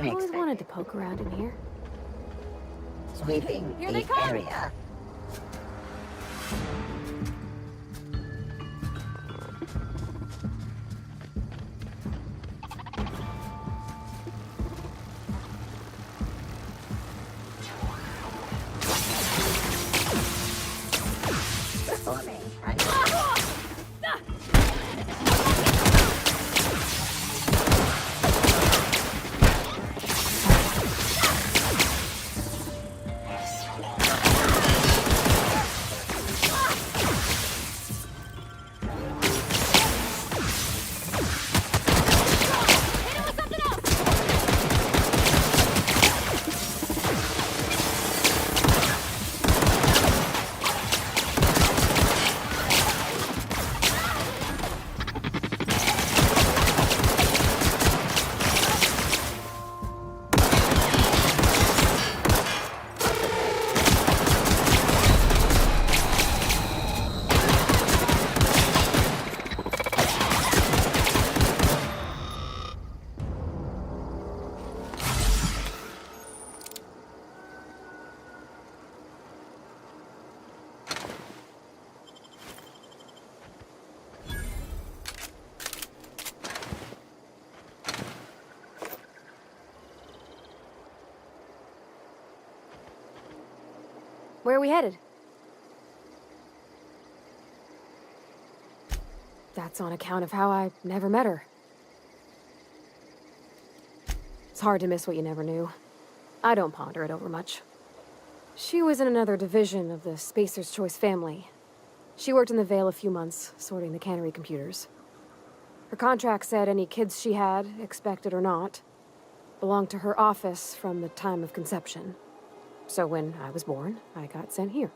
I've always wanted to poke around in here. Sweeping the area. Performing. Where are we headed? That's on account of how I never met her. It's hard to miss what you never knew. I don't ponder it over much. She was in another division of the Spacer's Choice family. She worked in the Vale a few months, sorting the cannery computers. Her contract said any kids she had, expected or not, belonged to her office from the time of conception. So when I was born, I got sent here.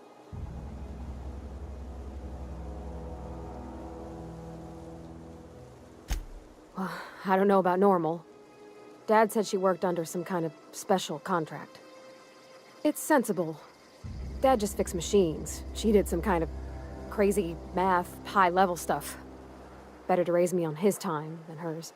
Well, I don't know about normal. Dad said she worked under some kind of special contract. It's sensible. Dad just fixed machines. She did some kind of crazy math, high-level stuff. Better to raise me on his time than hers.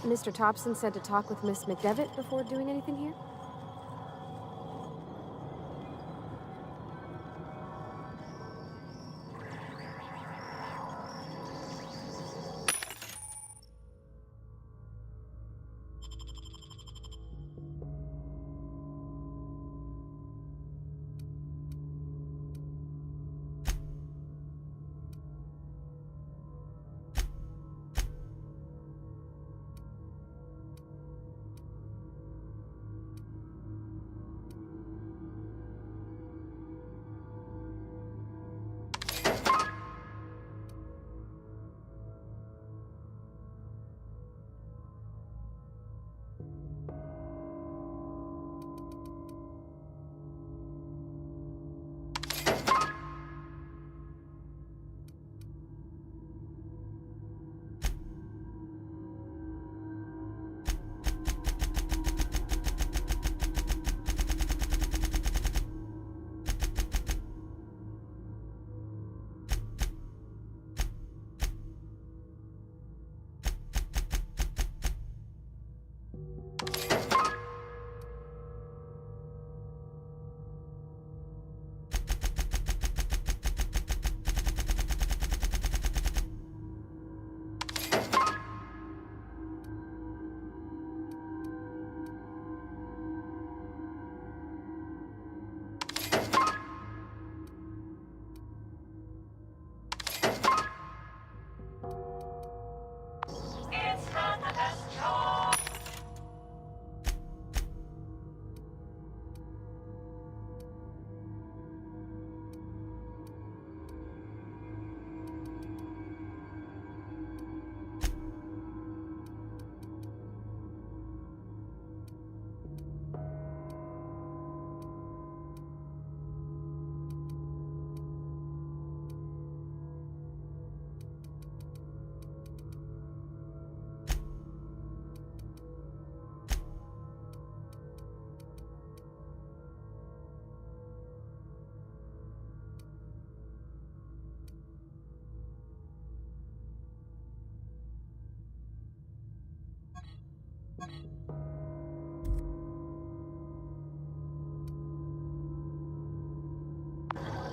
Mr. Thompson said to talk with Miss McDevitt before doing anything here?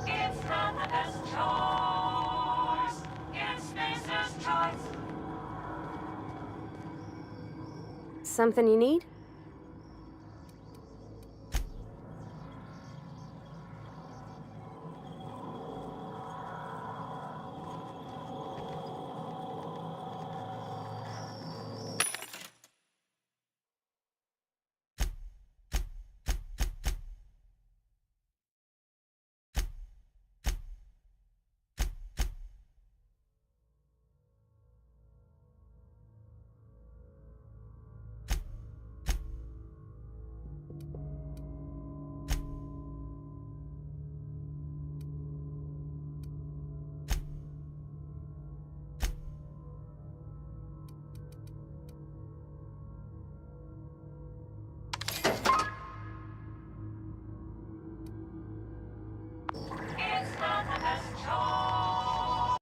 It's not the best choice. It's Spacer's choice. Something you need? It's not the best choice.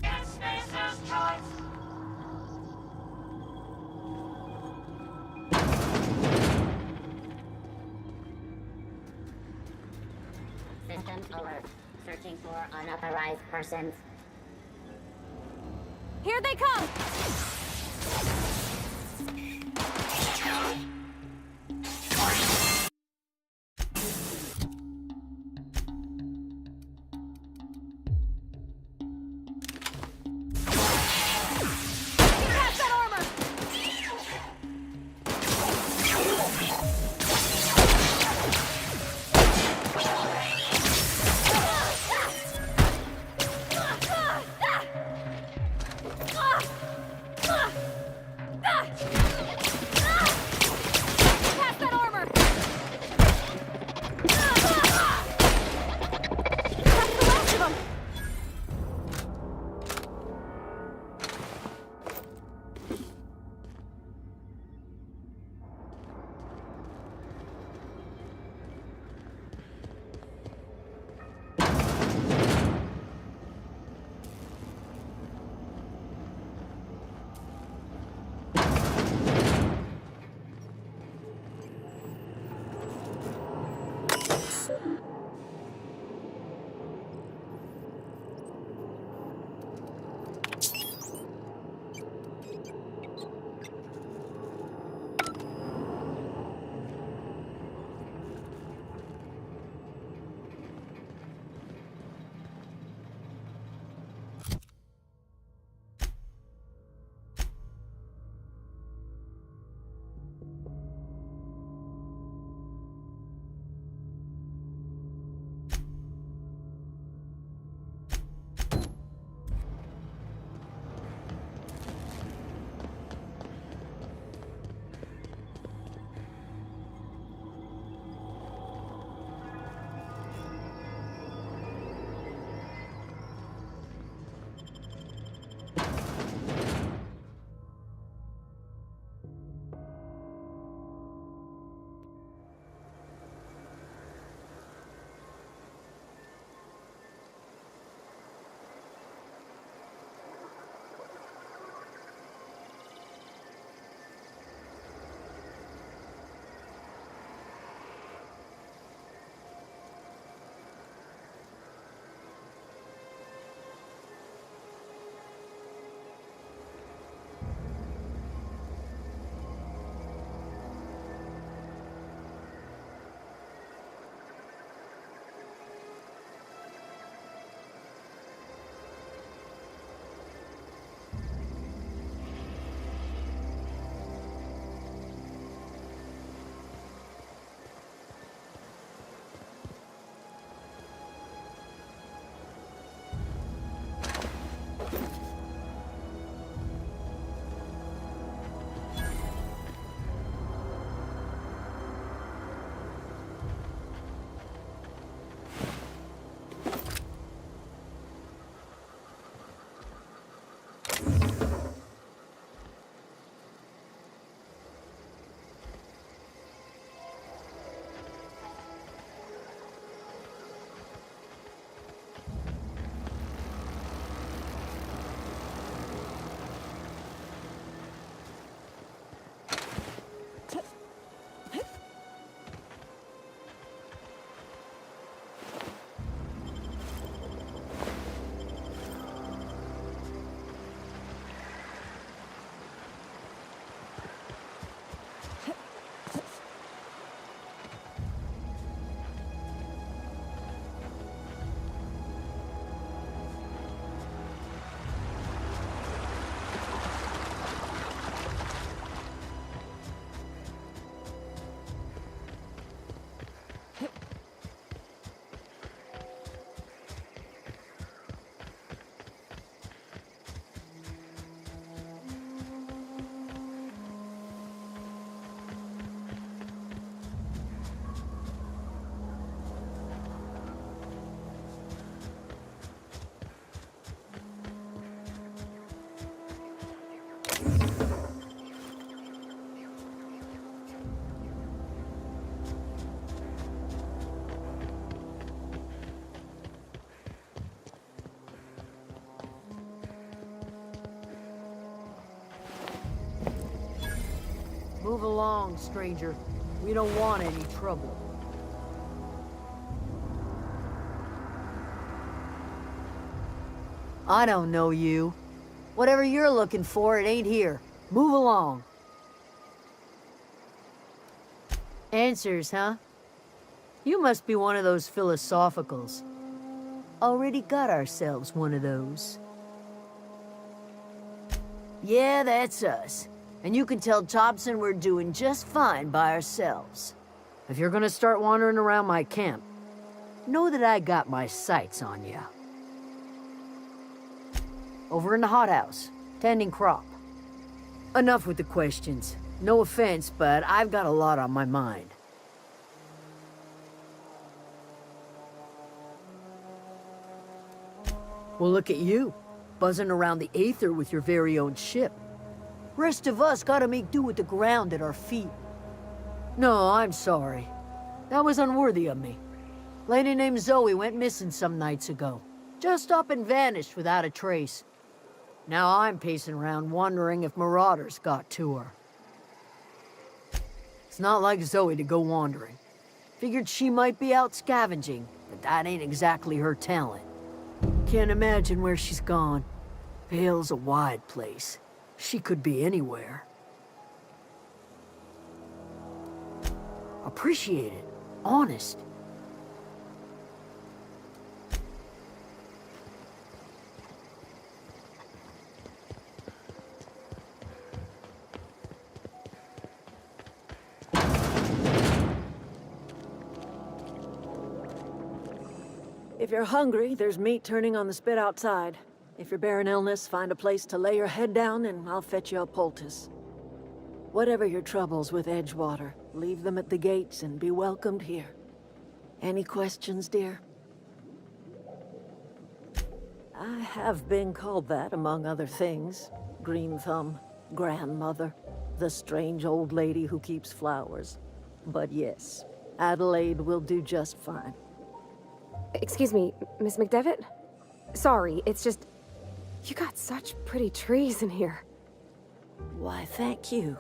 It's Spacer's choice. System alert. Searching for unauthorized persons. Here they come! Catch that armor! Move along, stranger. We don't want any trouble. I don't know you. Whatever you're looking for, it ain't here. Move along. Answers, huh? You must be one of those philosophicals. Already got ourselves one of those. Yeah, that's us. And you can tell Thompson we're doing just fine by ourselves. If you're gonna start wandering around my camp, know that I got my sights on you. Over in the hothouse, tending crop. Enough with the questions. No offense, but I've got a lot on my mind. Well, look at you, buzzing around the aether with your very own ship. Rest of us gotta make do with the ground at our feet. No, I'm sorry. That was unworthy of me. Lady named Zoe went missing some nights ago. Just up and vanished without a trace. Now I'm pacing around wondering if marauders got to her. It's not like Zoe to go wandering. Figured she might be out scavenging, but that ain't exactly her talent. Can't imagine where she's gone. Vale's a wide place. She could be anywhere. Appreciate it. Honest. If you're hungry, there's meat turning on the spit outside. If you're bearing illness, find a place to lay your head down and I'll fetch you a poultice. Whatever your troubles with Edgewater, leave them at the gates and be welcomed here. Any questions, dear? I have been called that, among other things. Green Thumb, grandmother, the strange old lady who keeps flowers. But yes, Adelaide will do just fine. Excuse me, Miss McDevitt? Sorry, it's just... You got such pretty trees in here. Why, thank you.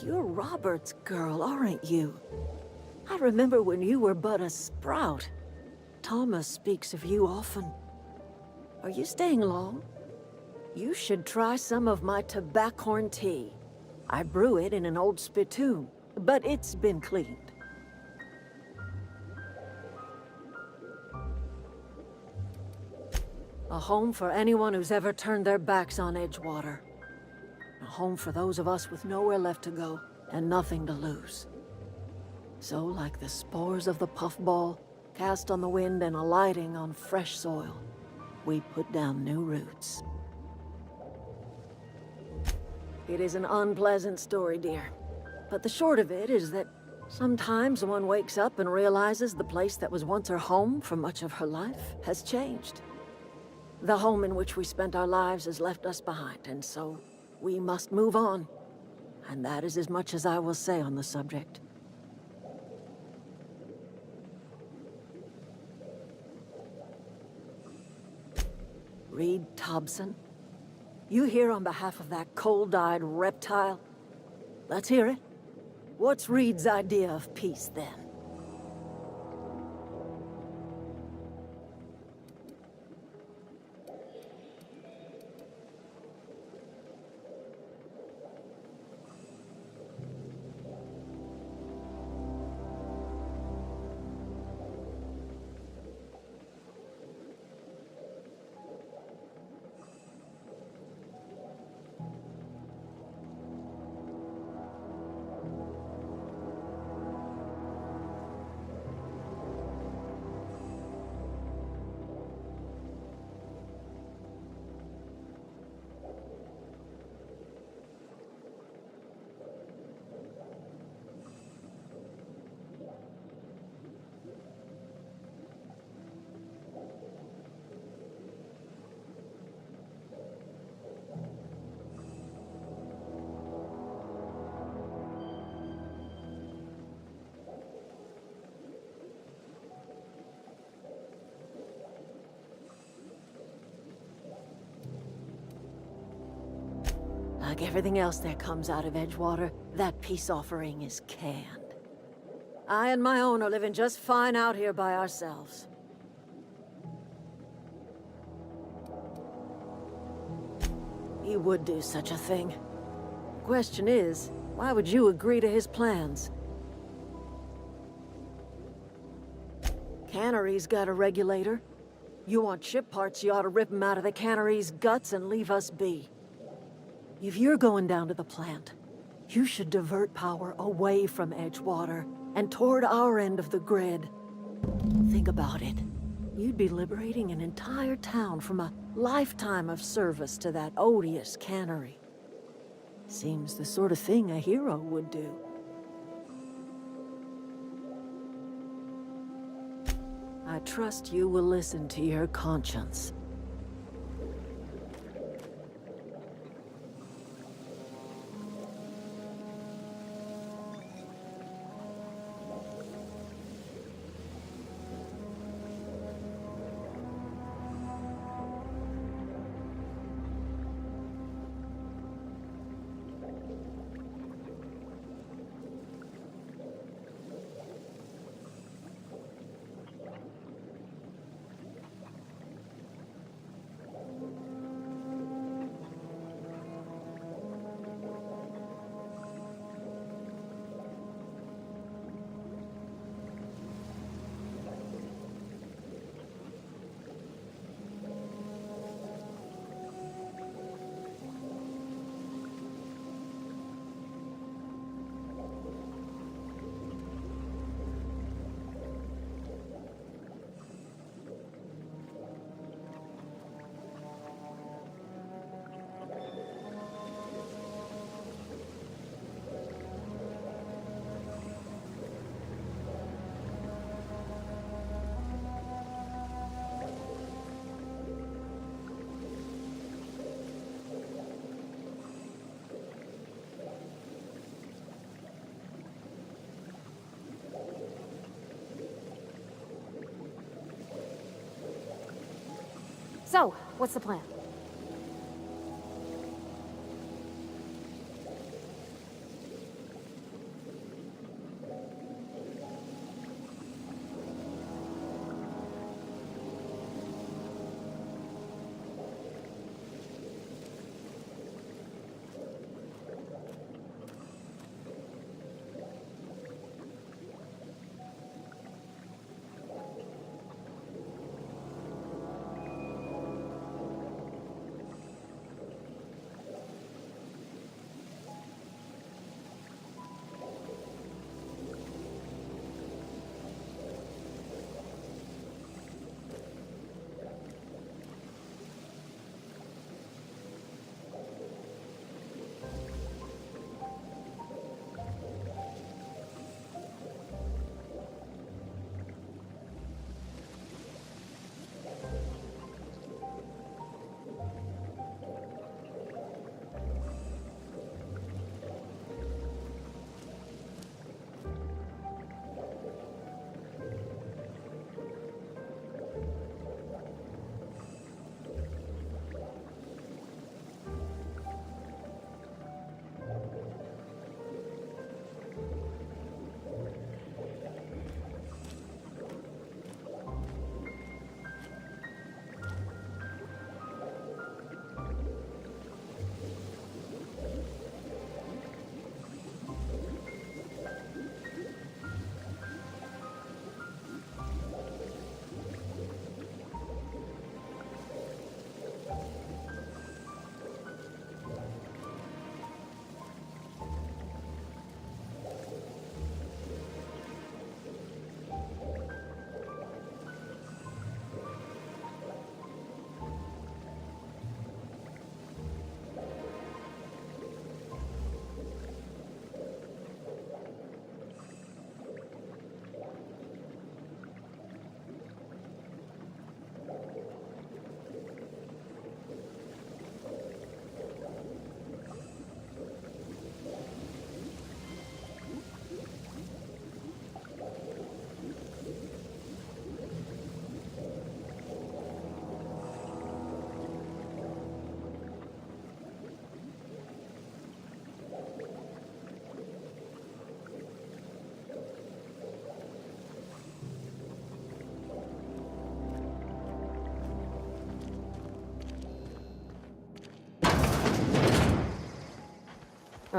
You're Robert's girl, aren't you? I remember when you were but a sprout. Thomas speaks of you often. Are you staying long? You should try some of my tobaccorn tea. I brew it in an old spittoon, but it's been cleaned. A home for anyone who's ever turned their backs on Edgewater. A home for those of us with nowhere left to go and nothing to lose. So, like the spores of the puffball, cast on the wind and alighting on fresh soil, we put down new roots. It is an unpleasant story, dear. But the short of it is that sometimes one wakes up and realizes the place that was once her home for much of her life has changed. The home in which we spent our lives has left us behind, and so we must move on. And that is as much as I will say on the subject. Reed Thompson? You here on behalf of that cold-eyed reptile? Let's hear it. What's Reed's idea of peace, then? Like everything else that comes out of Edgewater, that peace offering is canned. I and my own are living just fine out here by ourselves. He would do such a thing. Question is, why would you agree to his plans? Cannery's got a regulator. You want ship parts, you ought to rip them out of the cannery's guts and leave us be. If you're going down to the plant, you should divert power away from Edgewater and toward our end of the grid. Think about it. You'd be liberating an entire town from a lifetime of service to that odious cannery. Seems the sort of thing a hero would do. I trust you will listen to your conscience. So, what's the plan?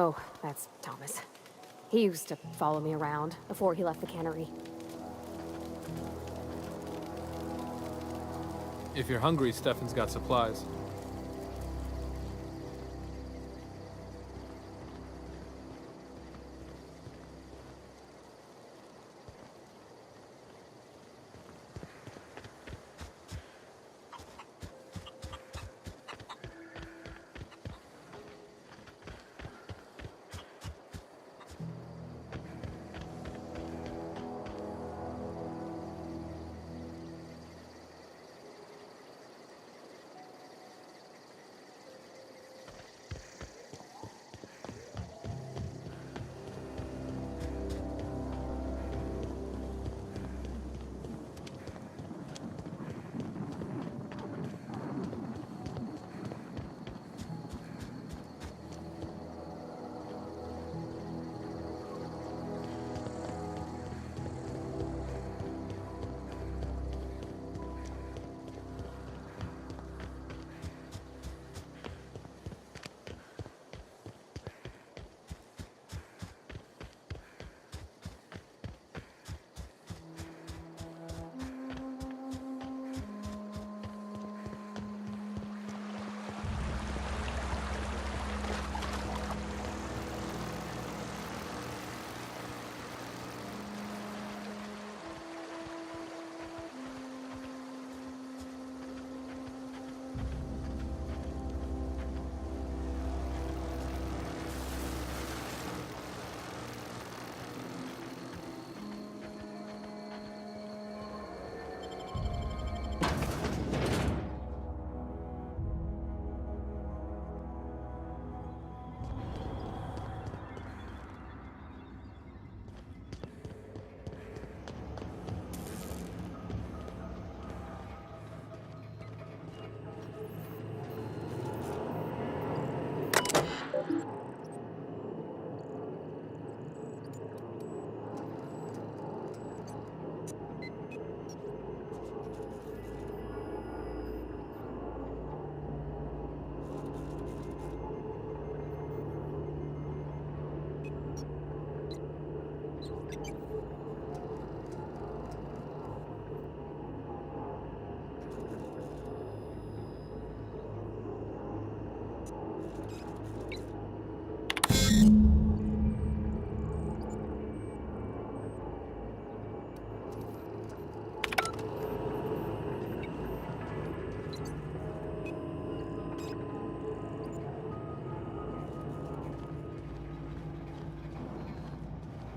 Oh, that's Thomas. He used to follow me around before he left the cannery. If you're hungry, Stefan's got supplies.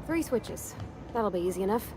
Three switches. That'll be easy enough.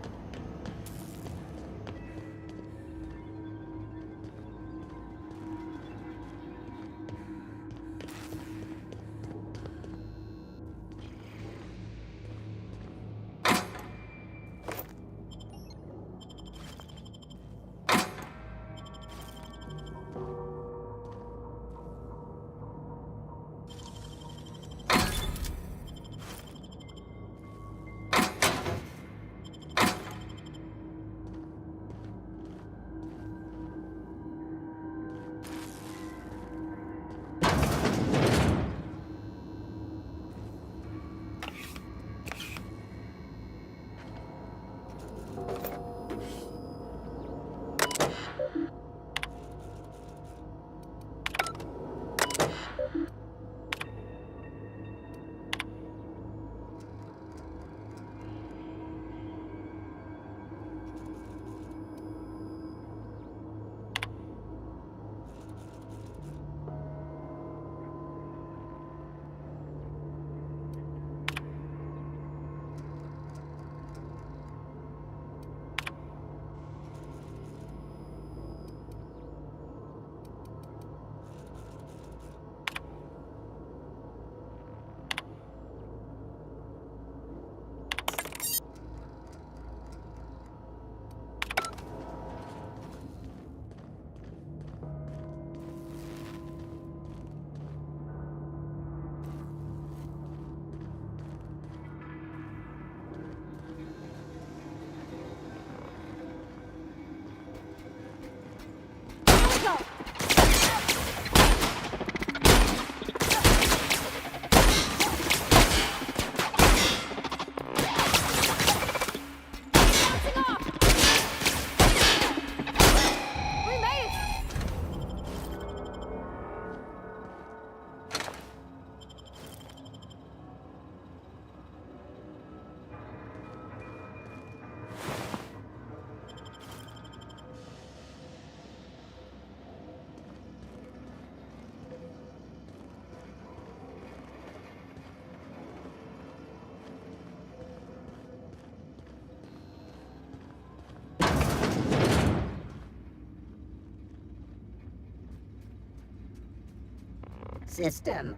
System.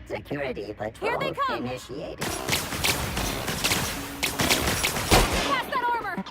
Security patrol Here they come! initiated. Pass that armor!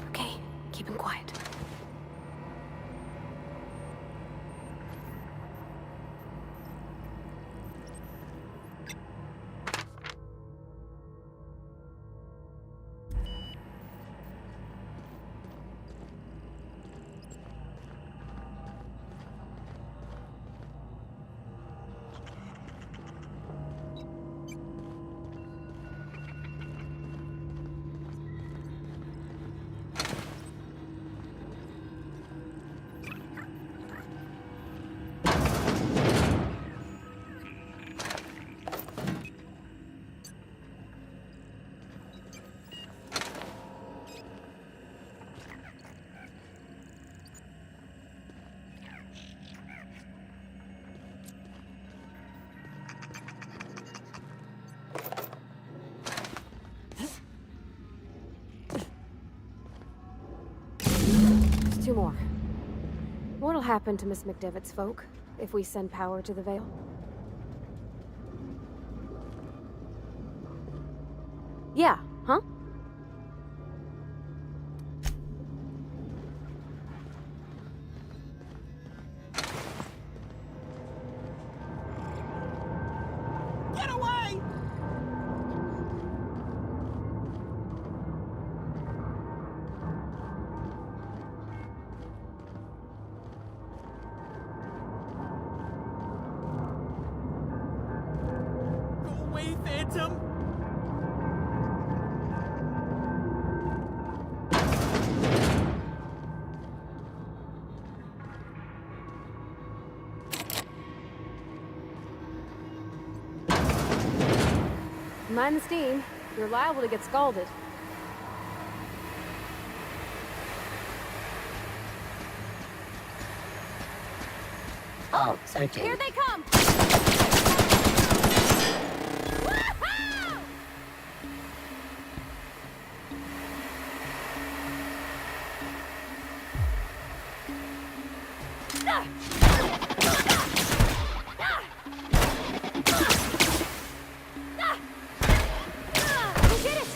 Okay, keep him quiet. Two more. What'll happen to Miss McDevitt's folk if we send power to the Vale? Yeah, huh? Get away! Phantom? Mind the steam. You're liable to get scalded. Oh, searching. Here they come! We did it!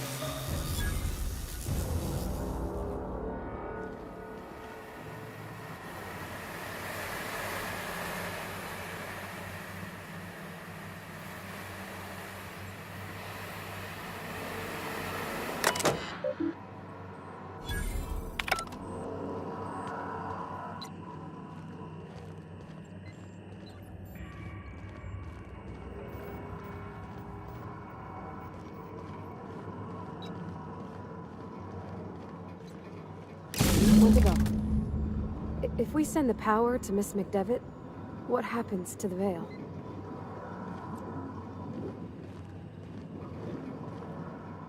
When to go? If we send the power to Miss McDevitt, what happens to the veil?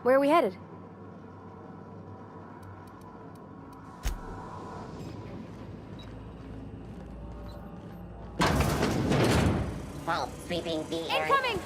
Where are we headed? Well, sweeping the area. Incoming!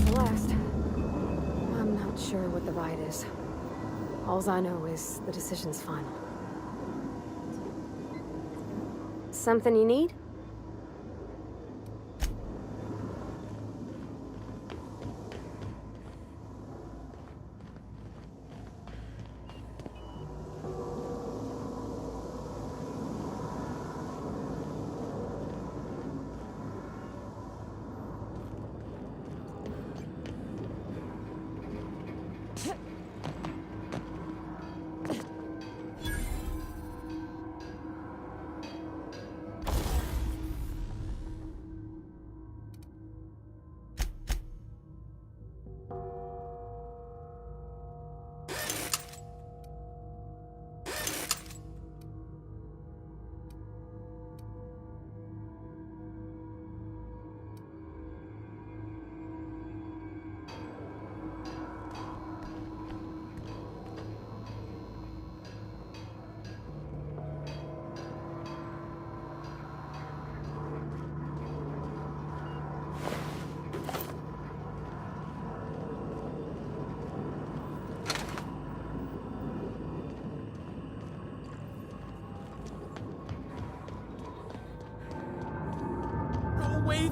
The last. I'm not sure what the ride is. Alls I know is the decision's final. Something you need?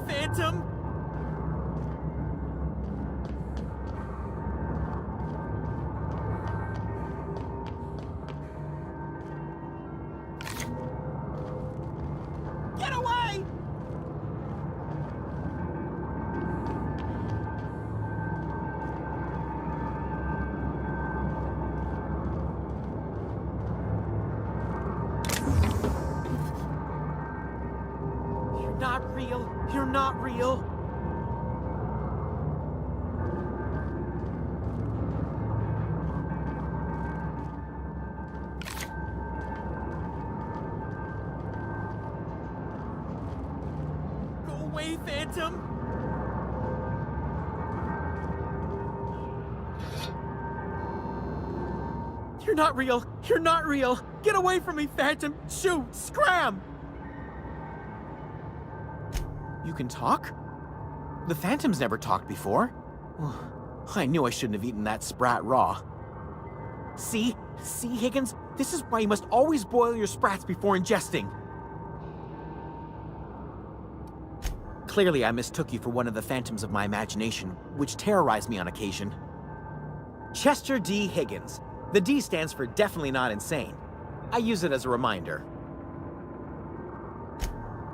Phantom! Get away! You're not real. You're not real. Go away, Phantom! You're not real! You're not real! Get away from me, Phantom! Shoot! Scram! You can talk? The Phantom's never talked before. I knew I shouldn't have eaten that sprat raw. See? See, Higgins? This is why you must always boil your sprats before ingesting. Clearly, I mistook you for one of the phantoms of my imagination, which terrorized me on occasion. Chester D. Higgins. The D stands for definitely not insane. I use it as a reminder.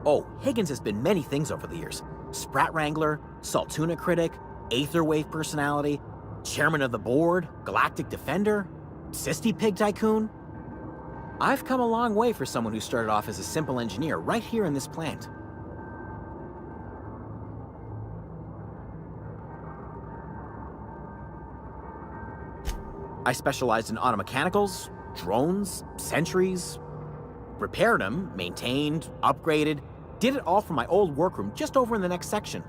Oh, Higgins has been many things over the years. Sprat Wrangler, Saltuna Critic, Aetherwave Personality, Chairman of the Board, Galactic Defender, Sisty Pig Tycoon. I've come a long way for someone who started off as a simple engineer right here in this plant. I specialized in automechanicals, drones, sentries, repaired them, maintained, upgraded, did it all from my old workroom just over in the next section.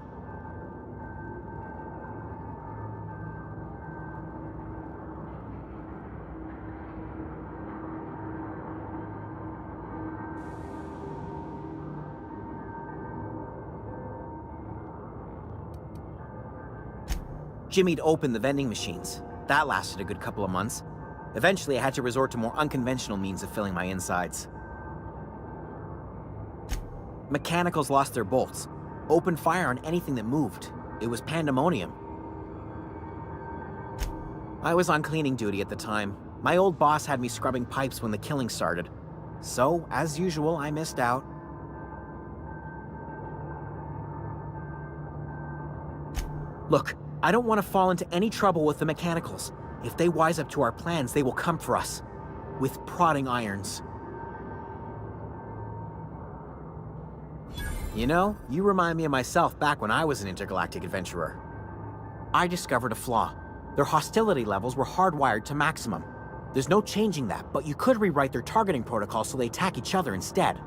Jimmy'd opened the vending machines. That lasted a good couple of months. Eventually, I had to resort to more unconventional means of filling my insides. Mechanicals lost their bolts. Opened fire on anything that moved. It was pandemonium. I was on cleaning duty at the time. My old boss had me scrubbing pipes when the killing started. So, as usual, I missed out. Look, I don't want to fall into any trouble with the mechanicals. If they wise up to our plans, they will come for us. With prodding irons. You know, you remind me of myself back when I was an intergalactic adventurer. I discovered a flaw. Their hostility levels were hardwired to maximum. There's no changing that, but you could rewrite their targeting protocol so they attack each other instead.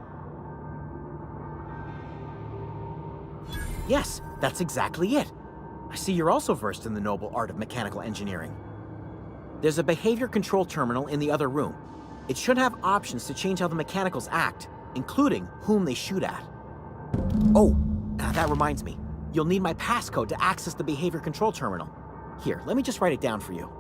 Yes, that's exactly it. I see you're also versed in the noble art of mechanical engineering. There's a behavior control terminal in the other room. It should have options to change how the mechanicals act, including whom they shoot at. Oh, that reminds me. You'll need my passcode to access the behavior control terminal. Here, let me just write it down for you.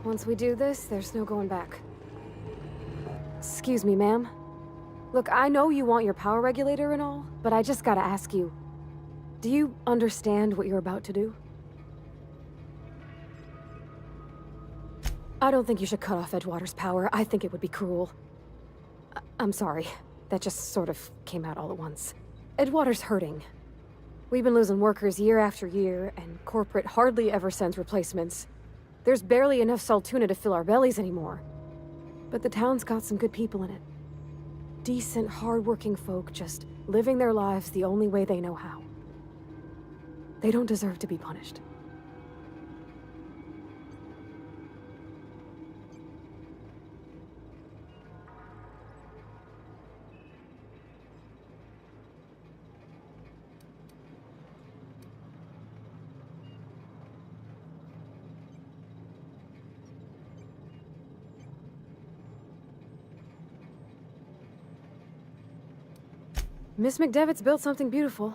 Once we do this, there's no going back. Excuse me, ma'am. Look, I know you want your power regulator and all, but I just gotta ask you, do you understand what you're about to do? I don't think you should cut off Edgewater's power. I think it would be cruel. I'm sorry. That just sort of came out all at once. Edgewater's hurting. We've been losing workers year after year, and corporate hardly ever sends replacements. There's barely enough Saltuna to fill our bellies anymore. But the town's got some good people in it. Decent, hard-working folk just living their lives the only way they know how. They don't deserve to be punished. Miss McDevitt's built something beautiful.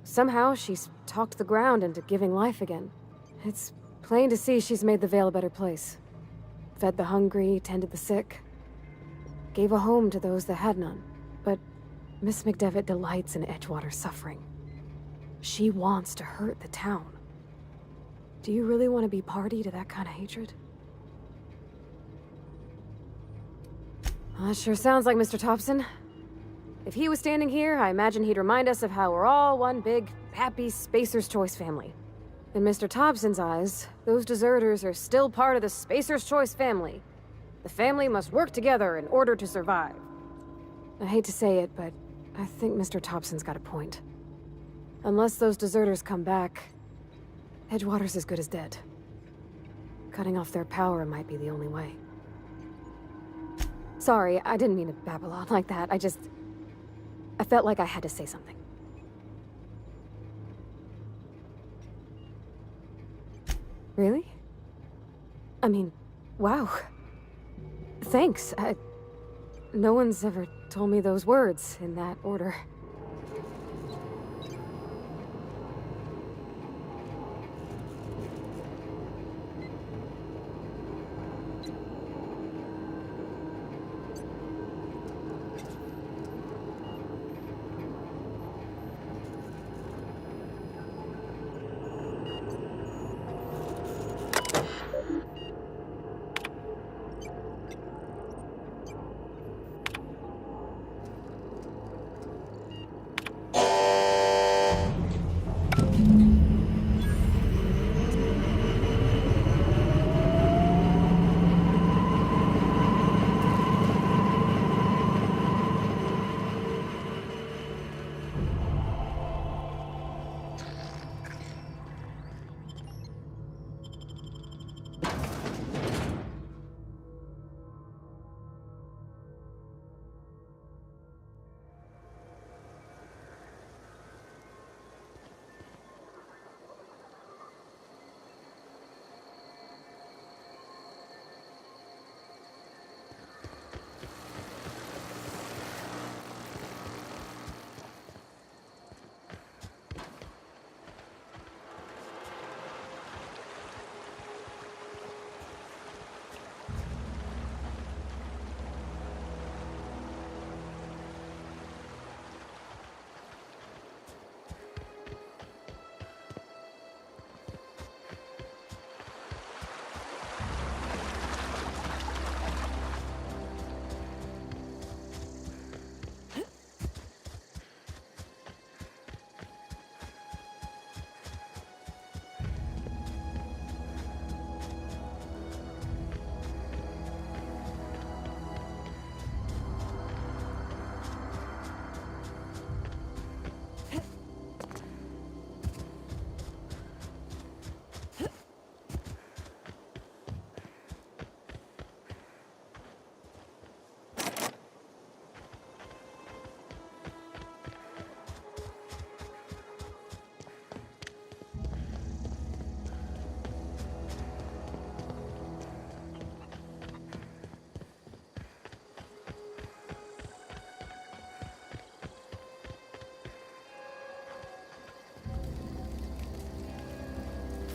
Somehow, she's talked the ground into giving life again. It's plain to see she's made the Vale a better place. Fed the hungry, tended the sick. Gave a home to those that had none. But Miss McDevitt delights in Edgewater's suffering. She wants to hurt the town. Do you really want to be party to that kind of hatred? Well, that sure sounds like Mr. Thompson. If he was standing here, I imagine he'd remind us of how we're all one big, happy Spacer's Choice family. In Mr. Thompson's eyes, those deserters are still part of the Spacer's Choice family. The family must work together in order to survive. I hate to say it, but I think Mr. Thompson's got a point. Unless those deserters come back, Edgewater's as good as dead. Cutting off their power might be the only way. Sorry, I didn't mean to babble on like that. I felt like I had to say something. Really? I mean, wow. Thanks. No one's ever told me those words in that order.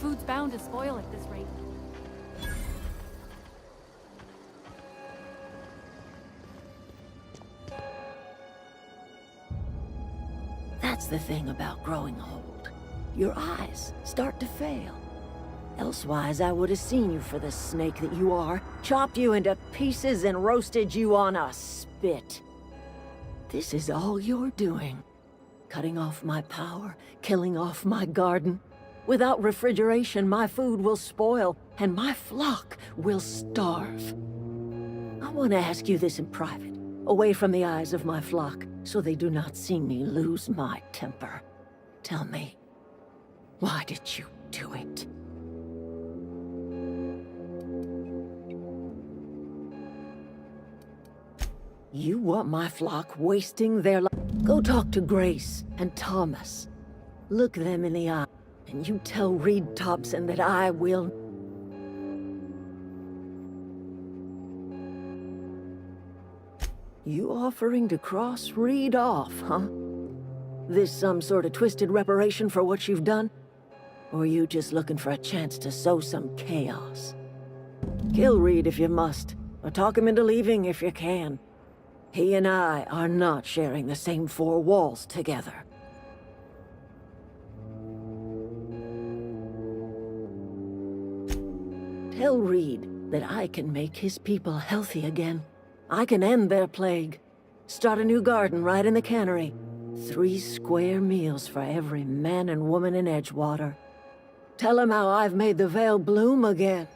Food's bound to spoil at this rate. That's the thing about growing old. Your eyes start to fail. Elsewise, I would have seen you for the snake that you are, chopped you into pieces and roasted you on a spit. This is all you're doing. Cutting off my power, killing off my garden. Without refrigeration, my food will spoil, and my flock will starve. I want to ask you this in private, away from the eyes of my flock, so they do not see me lose my temper. Tell me, why did you do it? You want my flock wasting their life? Go talk to Grace and Thomas. Look them in the eye, and you tell Reed Thompson that I will... You offering to cross Reed off, huh? This some sort of twisted reparation for what you've done? Or you just looking for a chance to sow some chaos? Kill Reed if you must, or talk him into leaving if you can. He and I are not sharing the same four walls together. Tell Reed that I can make his people healthy again. I can end their plague. Start a new garden right in the cannery. 3 square meals for every man and woman in Edgewater. Tell him how I've made the Vale bloom again.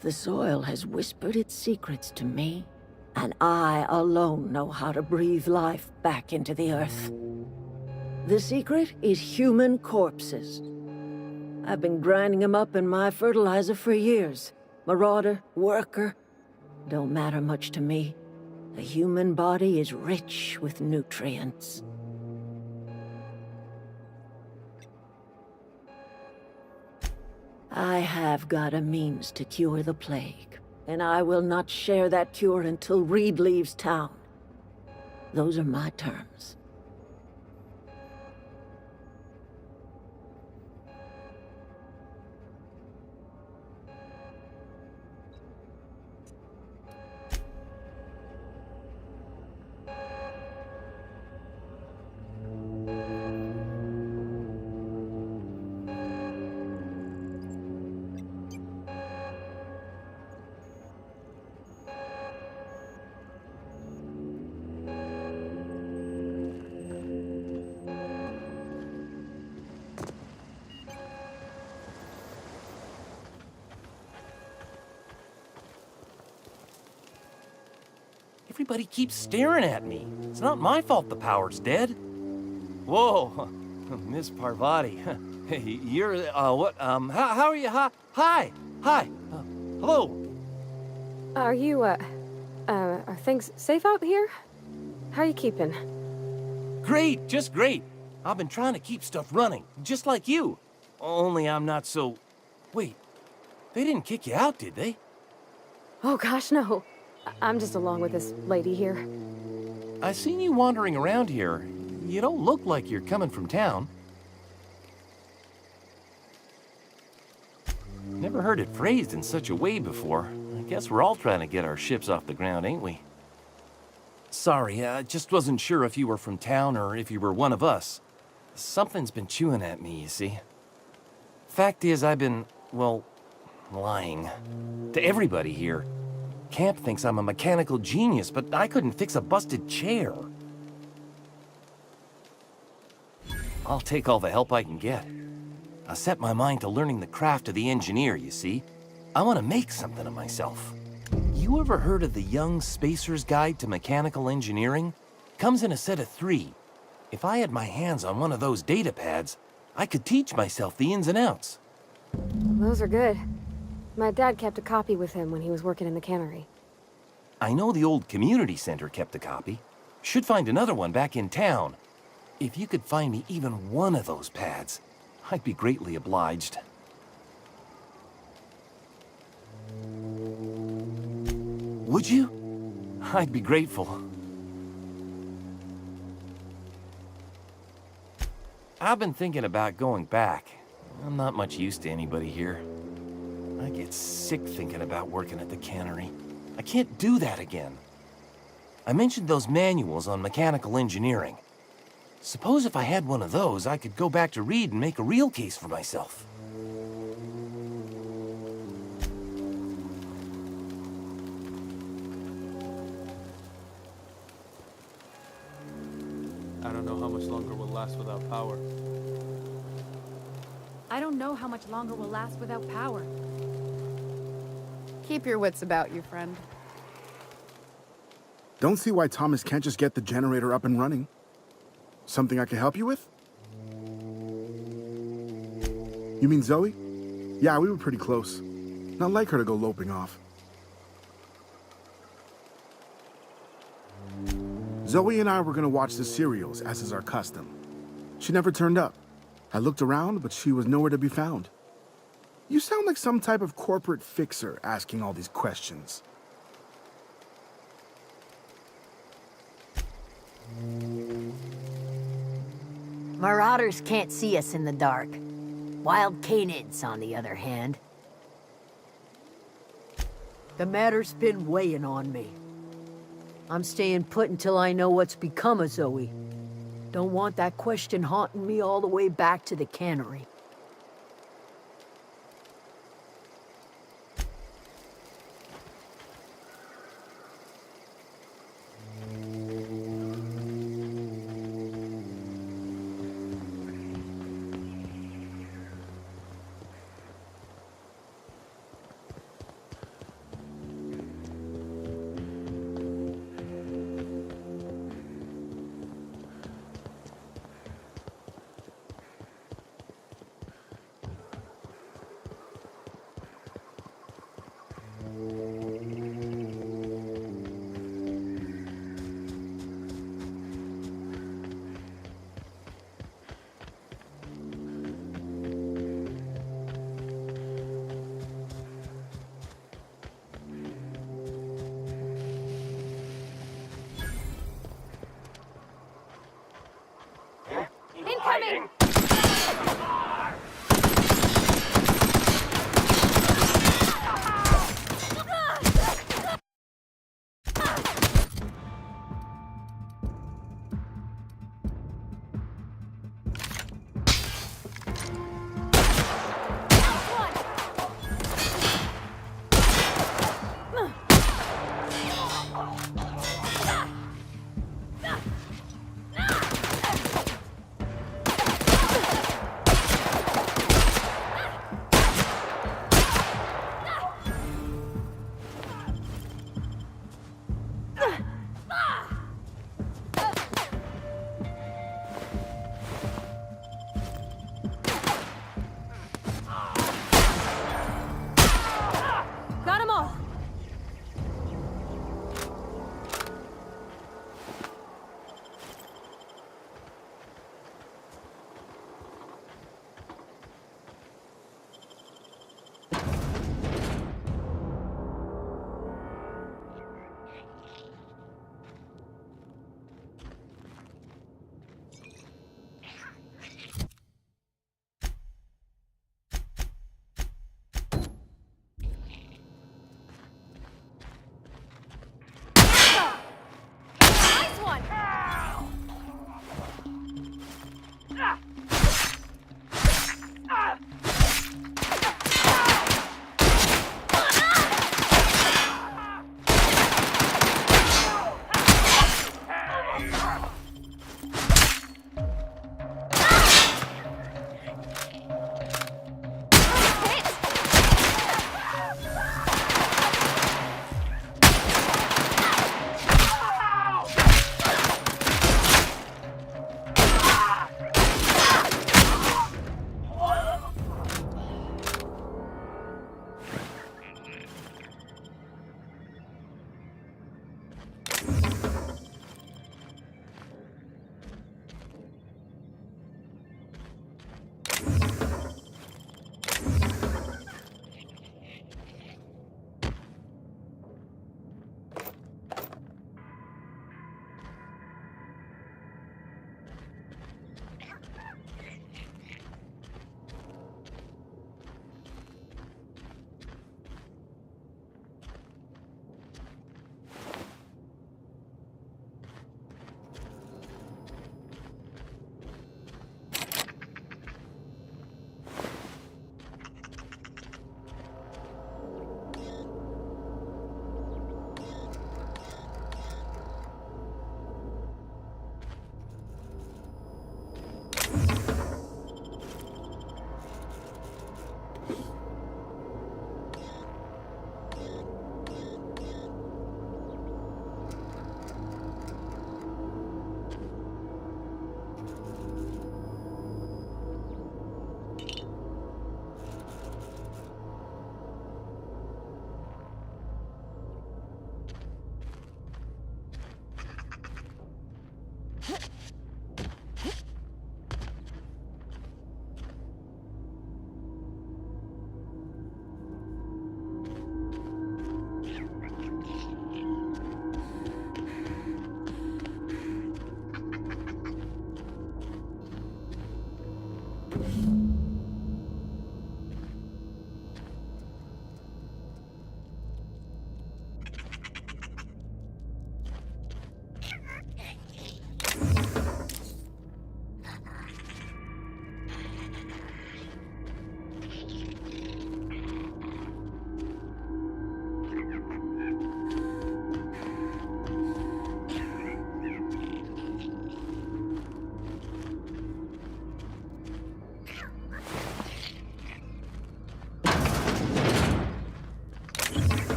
The soil has whispered its secrets to me, and I alone know how to breathe life back into the earth. The secret is human corpses. I've been grinding them up in my fertilizer for years. Marauder, worker, don't matter much to me. The human body is rich with nutrients. I have got a means to cure the plague, and I will not share that cure until Reed leaves town. Those are my terms. Everybody keeps staring at me. It's not my fault the power's dead. Whoa, Miss Parvati. Hey, you're, what, how are you? Hi, hello. Are you, are things safe out here? How are you keeping? Great, just great. I've been trying to keep stuff running, just like you. Only I'm not so... Wait, they didn't kick you out, did they? Oh gosh, no. I'm just along with this lady here. I seen you wandering around here. You don't look like you're coming from town. Never heard it phrased in such a way before. I guess we're all trying to get our ships off the ground, ain't we? Sorry, I just wasn't sure if you were from town or if you were one of us. Something's been chewing at me, you see. Fact is, I've been, well, lying. To everybody here. Camp thinks I'm a mechanical genius, but I couldn't fix a busted chair. I'll take all the help I can get. I set my mind to learning the craft of the engineer, you see. I want to make something of myself. You ever heard of the Young Spacer's Guide to Mechanical Engineering? Comes in a set of 3. If I had my hands on one of those data pads, I could teach myself the ins and outs. Those are good. My dad kept a copy with him when he was working in the cannery. I know the old community center kept a copy. Should find another one back in town. If you could find me even one of those pads, I'd be greatly obliged. Would you? I'd be grateful. I've been thinking about going back. I'm not much use to anybody here. I get sick thinking about working at the cannery. I can't do that again. I mentioned those manuals on mechanical engineering. Suppose if I had one of those, I could go back to Reed and make a real case for myself. I don't know how much longer we'll last without power. I don't know how much longer we'll last without power. Keep your wits about you, friend. Don't see why Thomas can't just get the generator up and running. Something I can help you with? You mean Zoe? Yeah, we were pretty close. Not like her to go loping off. Zoe and I were gonna watch the serials, as is our custom. She never turned up. I looked around, but she was nowhere to be found. You sound like some type of corporate fixer asking all these questions. Marauders can't see us in the dark. Wild canids, on the other hand. The matter's been weighing on me. I'm staying put until I know what's become of Zoe. Don't want that question haunting me all the way back to the cannery. Incoming!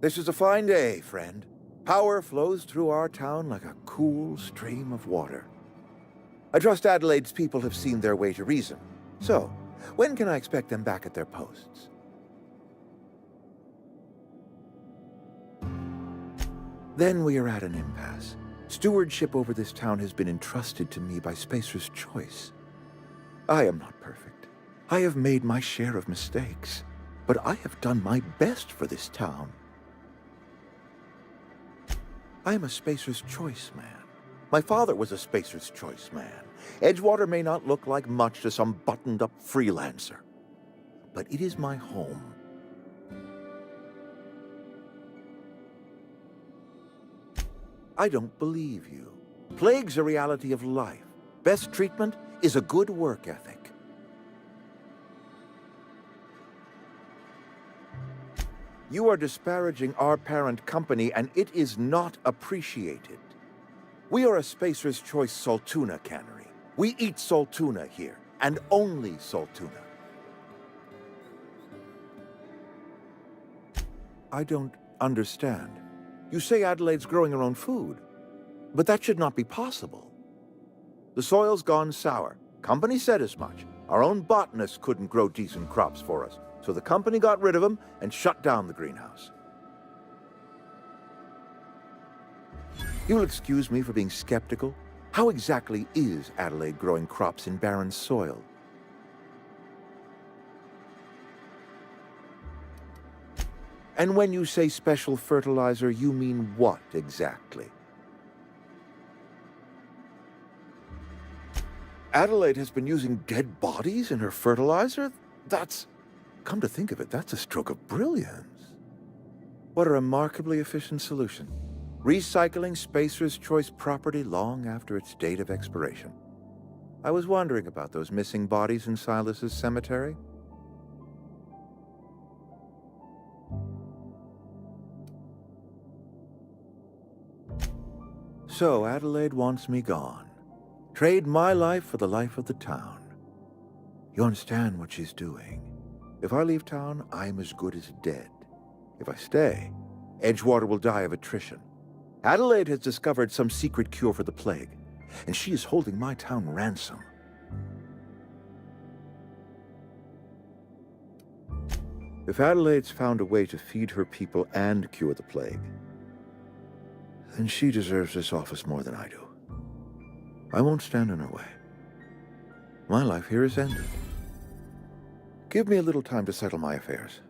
This is a fine day, friend. Power flows through our town like a cool stream of water. I trust Adelaide's people have seen their way to reason. So, when can I expect them back at their posts? Then we are at an impasse. Stewardship over this town has been entrusted to me by Spacer's Choice. I am not perfect. I have made my share of mistakes, but I have done my best for this town. I am a Spacer's Choice man. My father was a Spacer's Choice man. Edgewater may not look like much to some buttoned-up freelancer, but it is my home. I don't believe you. Plague's a reality of life. Best treatment is a good work ethic. You are disparaging our parent company, and it is not appreciated. We are a Spacer's Choice Saltuna cannery. We eat Saltuna here, and only Saltuna. I don't understand. You say Adelaide's growing her own food, but that should not be possible. The soil's gone sour. Company said as much. Our own botanists couldn't grow decent crops for us, so the company got rid of them and shut down the greenhouse. You'll excuse me for being skeptical. How exactly is Adelaide growing crops in barren soil? And when you say special fertilizer, you mean what exactly? Adelaide has been using dead bodies in her fertilizer? Come to think of it, that's a stroke of brilliance. What a remarkably efficient solution. Recycling Spacer's Choice property long after its date of expiration. I was wondering about those missing bodies in Silas's cemetery. So Adelaide wants me gone. Trade my life for the life of the town. You understand what she's doing. If I leave town, I'm as good as dead. If I stay, Edgewater will die of attrition. Adelaide has discovered some secret cure for the plague, and she is holding my town ransom. If Adelaide's found a way to feed her people and cure the plague, then she deserves this office more than I do. I won't stand in her way. My life here is ended. Give me a little time to settle my affairs.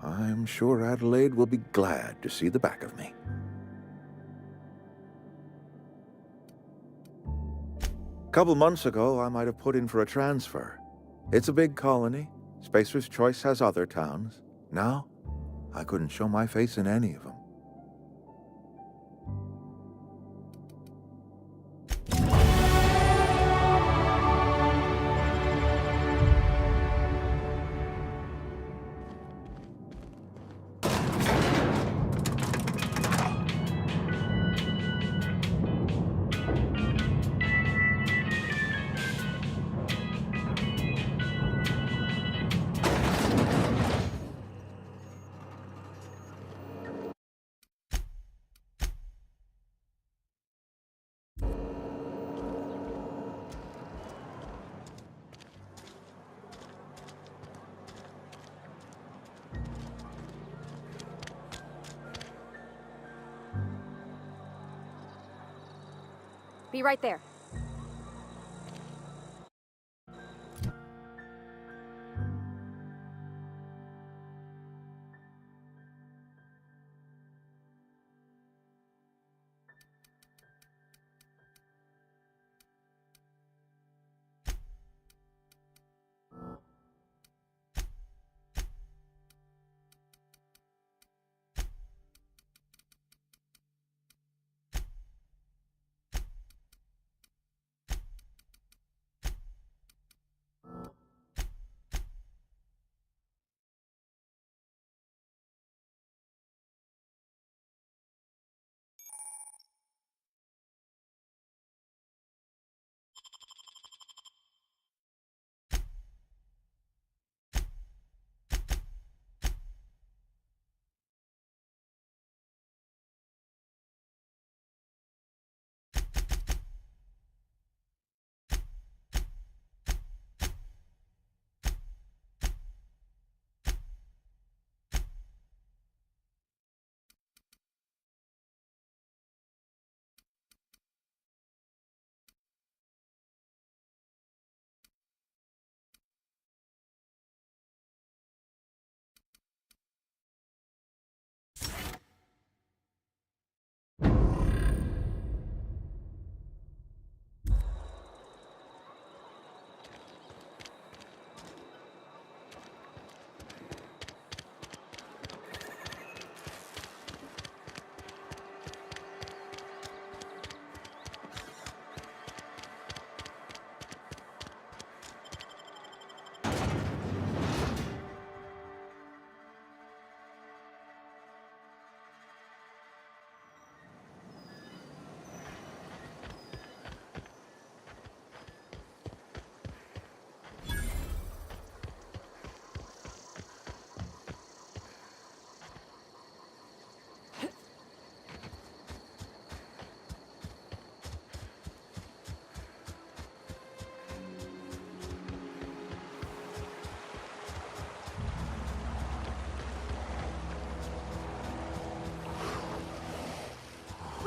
I'm sure Adelaide will be glad to see the back of me. A couple months ago, I might have put in for a transfer. It's a big colony. Spacer's Choice has other towns. Now, I couldn't show my face in any of them. Be right there.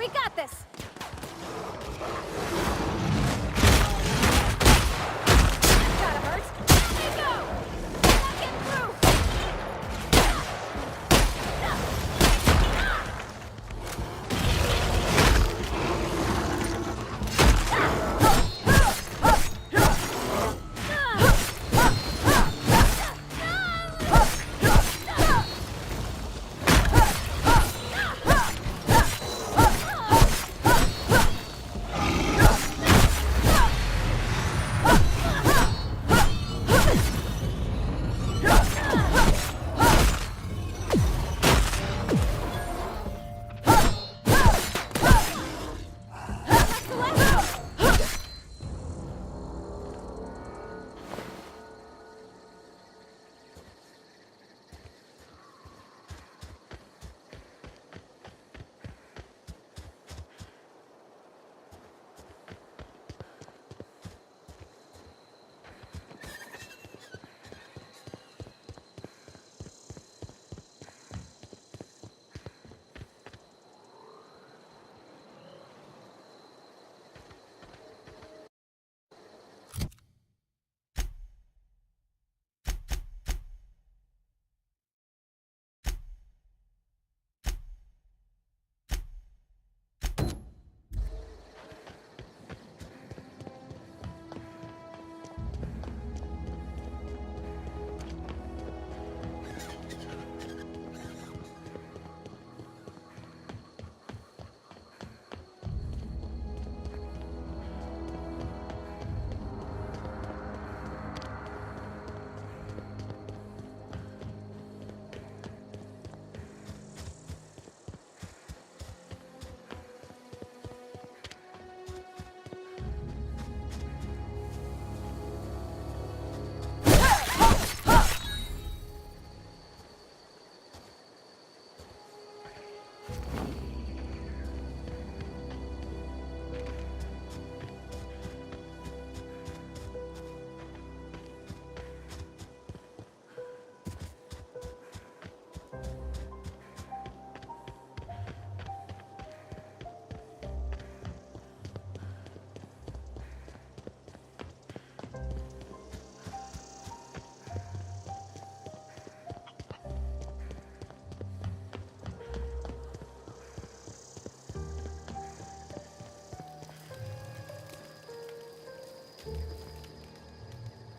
We got this! That's gotta hurt! Let me go! Not get through!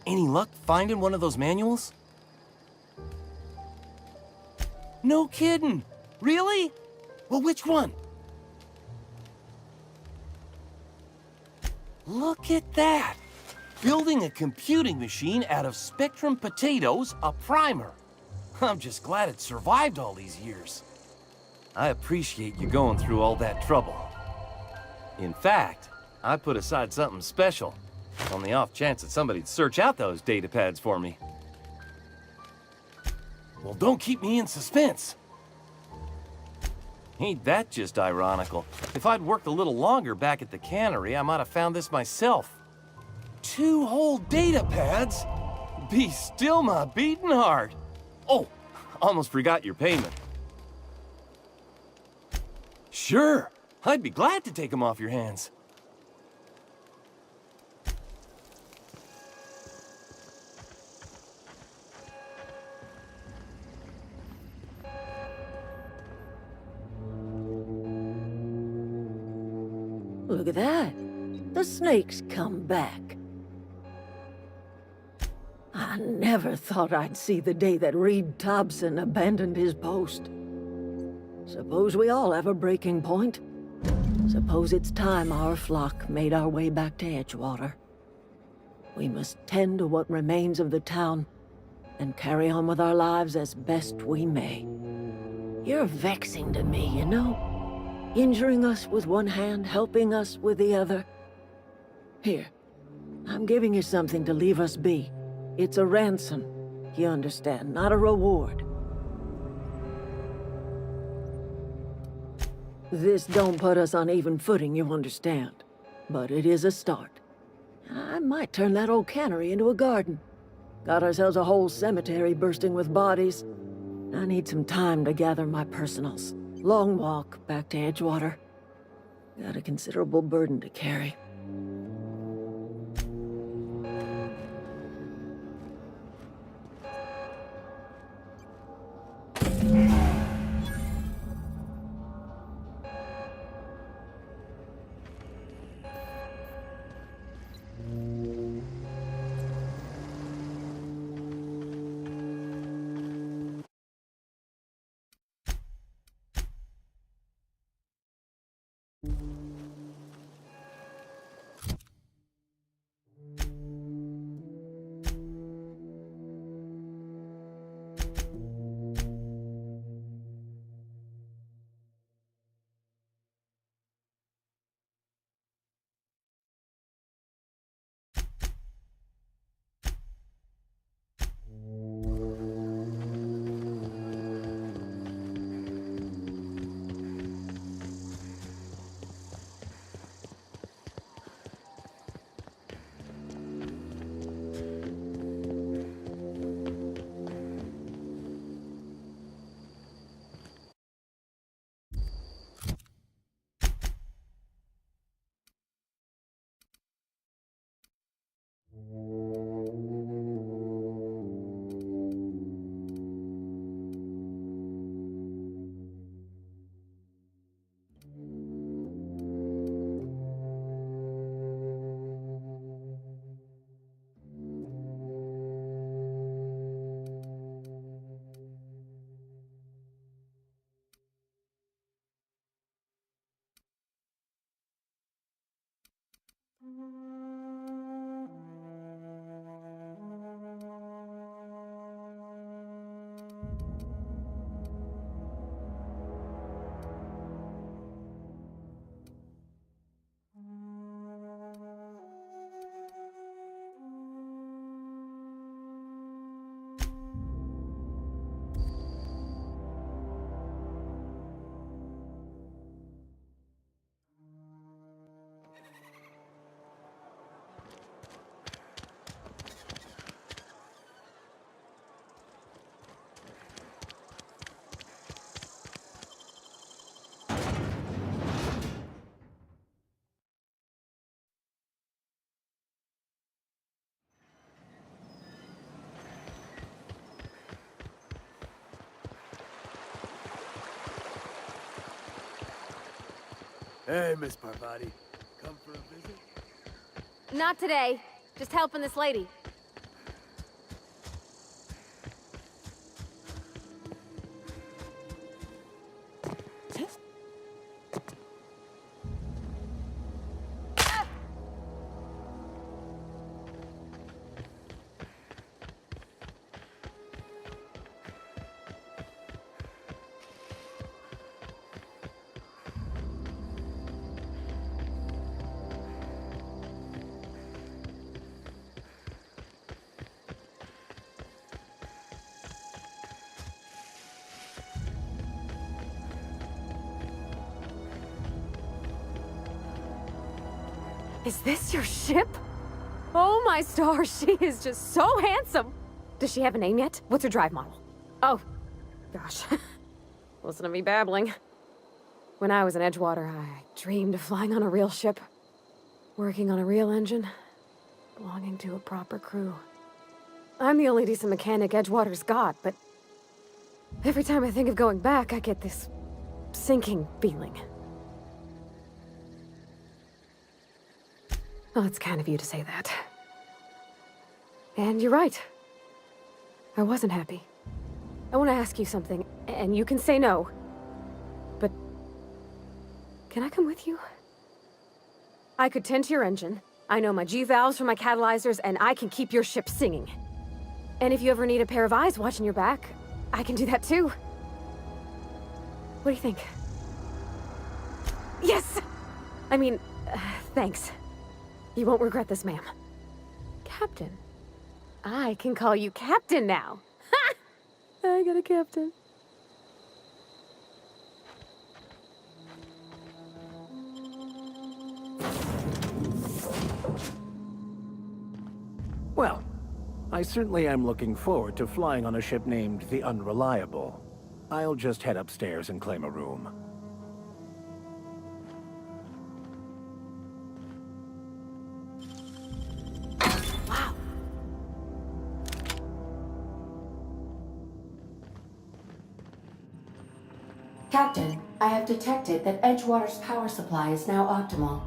Any luck finding one of those manuals? No kidding! Really? Well, which one? Look at that! Building a computing machine out of Spectrum potatoes, a primer. I'm just glad it survived all these years. I appreciate you going through all that trouble. In fact, I put aside something special, on the off chance that somebody'd search out those data pads for me. Well, don't keep me in suspense. Ain't that just ironical? If I'd worked a little longer back at the cannery, I might have found this myself. 2 whole data pads? Be still my beating heart. Oh, almost forgot your payment. Sure, I'd be glad to take them off your hands. Look at that. The snake's come back. I never thought I'd see the day that Reed Thompson abandoned his post. Suppose we all have a breaking point. Suppose it's time our flock made our way back to Edgewater. We must tend to what remains of the town and carry on with our lives as best we may. You're vexing to me, you know? Injuring us with one hand, helping us with the other. Here, I'm giving you something to leave us be. It's a ransom, you understand, not a reward. This don't put us on even footing, you understand. But it is a start. I might turn that old cannery into a garden. Got ourselves a whole cemetery bursting with bodies. I need some time to gather my personals. Long walk back to Edgewater. Got a considerable burden to carry. Hey, Miss Parvati. Come for a visit? Not today. Just helping this lady. Is this your ship? Oh my stars, she is just so handsome! Does she have a name yet? What's her drive model? Oh, gosh. Listen to me babbling. When I was in Edgewater, I dreamed of flying on a real ship, working on a real engine, belonging to a proper crew. I'm the only decent mechanic Edgewater's got, but every time I think of going back, I get this sinking feeling. Well, it's kind of you to say that. And you're right. I wasn't happy. I want to ask you something, and you can say no. But can I come with you? I could tend to your engine. I know my G-valves from my catalyzers, and I can keep your ship singing. And if you ever need a pair of eyes watching your back, I can do that too. What do you think? Yes! I mean, thanks. You won't regret this, ma'am. Captain. I can call you Captain now. Ha! I got a captain. Well, I certainly am looking forward to flying on a ship named the Unreliable. I'll just head upstairs and claim a room. Captain, I have detected that Edgewater's power supply is now optimal.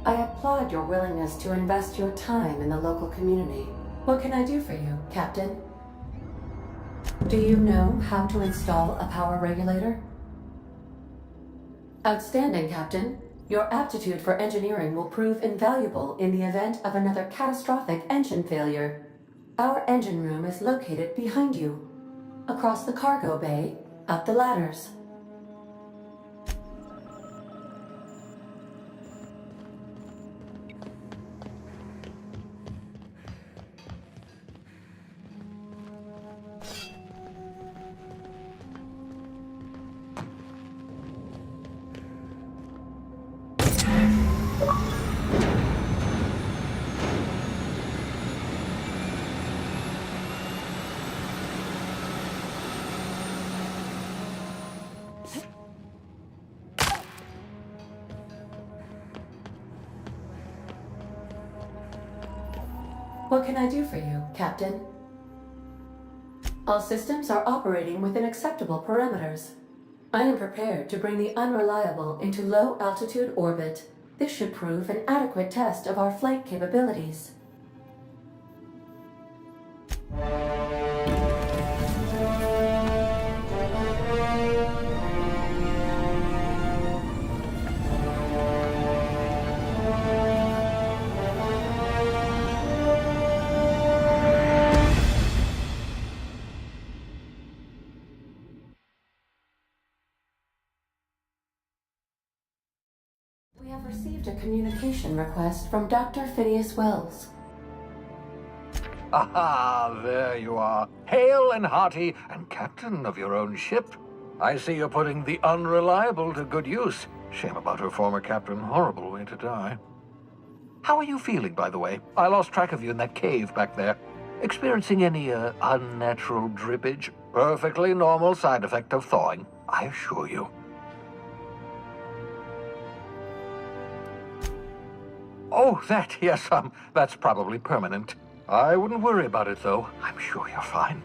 I applaud your willingness to invest your time in the local community. What can I do for you, Captain? Do you know how to install a power regulator? Outstanding, Captain. Your aptitude for engineering will prove invaluable in the event of another catastrophic engine failure. Our engine room is located behind you. Across the cargo bay, up the ladders. What can I do for you, Captain? All systems are operating within acceptable parameters. I am prepared to bring the Unreliable into low-altitude orbit. This should prove an adequate test of our flight capabilities. We have received a communication request from Dr. Phineas Wells. Aha, there you are. Hale and hearty, and captain of your own ship. I see you're putting the Unreliable to good use. Shame about her former captain. Horrible way to die. How are you feeling, by the way? I lost track of you in that cave back there. Experiencing any, unnatural drippage? Perfectly normal side effect of thawing, I assure you. Oh, that, yes, that's probably permanent. I wouldn't worry about it, though. I'm sure you're fine.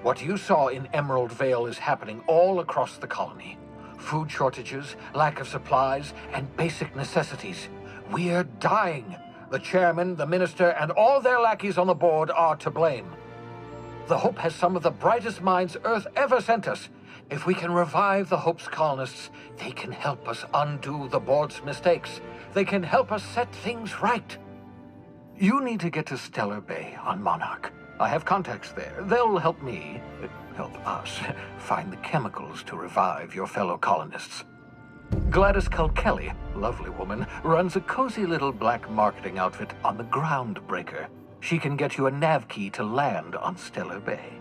What you saw in Emerald Vale is happening all across the colony. Food shortages, lack of supplies, and basic necessities. We're dying. The chairman, the minister, and all their lackeys on the board are to blame. The Hope has some of the brightest minds Earth ever sent us. If we can revive the Hope's colonists, they can help us undo the board's mistakes. They can help us set things right. You need to get to Stellar Bay on Monarch. I have contacts there. They'll help us, find the chemicals to revive your fellow colonists. Gladys Kelly, lovely woman, runs a cozy little black marketing outfit on the Groundbreaker. She can get you a nav key to land on Stellar Bay.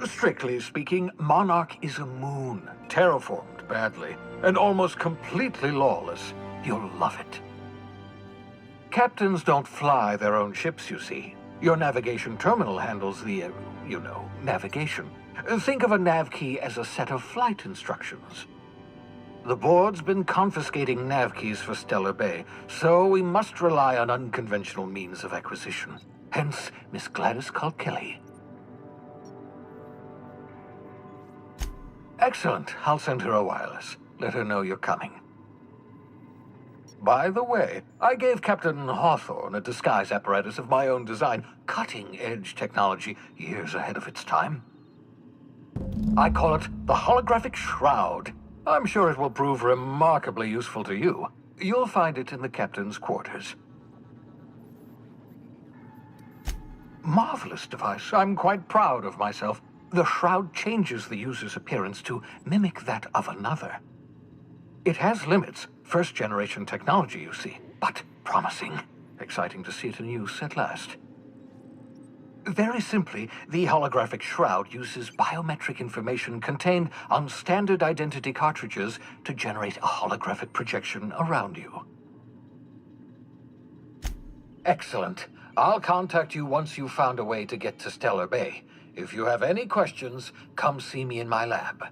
Strictly speaking, Monarch is a moon, terraformed badly, and almost completely lawless. You'll love it. Captains don't fly their own ships, you see. Your navigation terminal handles the, navigation. Think of a nav key as a set of flight instructions. The board's been confiscating nav keys for Stellar Bay, so we must rely on unconventional means of acquisition. Hence, Miss Gladys Kelly. Excellent. I'll send her a wireless. Let her know you're coming. By the way, I gave Captain Hawthorne a disguise apparatus of my own design, cutting-edge technology, years ahead of its time. I call it the Holographic Shroud. I'm sure it will prove remarkably useful to you. You'll find it in the captain's quarters. Marvelous device. I'm quite proud of myself. The shroud changes the user's appearance to mimic that of another. It has limits, first-generation technology, you see, but promising. Exciting to see it in use at last. Very simply, the holographic shroud uses biometric information contained on standard identity cartridges to generate a holographic projection around you. Excellent. I'll contact you once you've found a way to get to Stellar Bay. If you have any questions, come see me in my lab.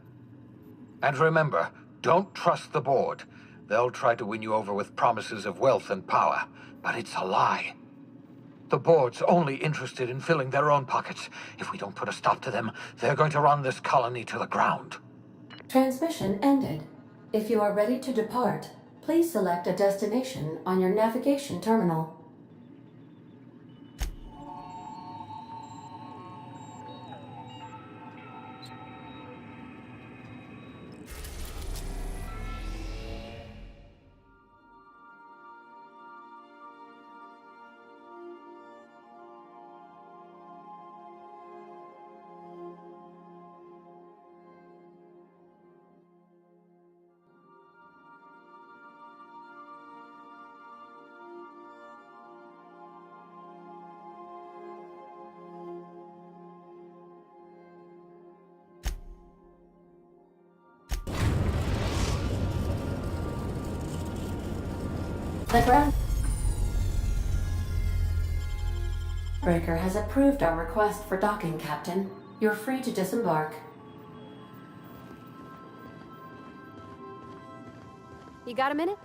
And remember, don't trust the board. They'll try to win you over with promises of wealth and power, but it's a lie. The board's only interested in filling their own pockets. If we don't put a stop to them, they're going to run this colony to the ground. Transmission ended. If you are ready to depart, please select a destination on your navigation terminal. The ground breaker has approved our request for docking, Captain. You're free to disembark. You got a minute?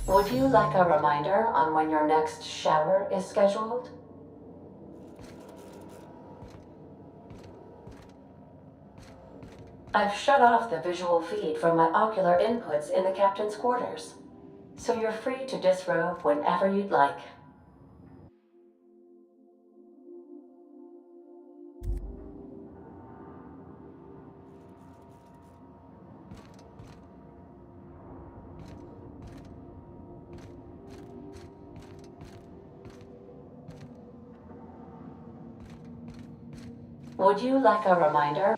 Would you like a reminder on when your next shower is scheduled? I've shut off the visual feed from my ocular inputs in the captain's quarters, so you're free to disrobe whenever you'd like. Would you like a reminder?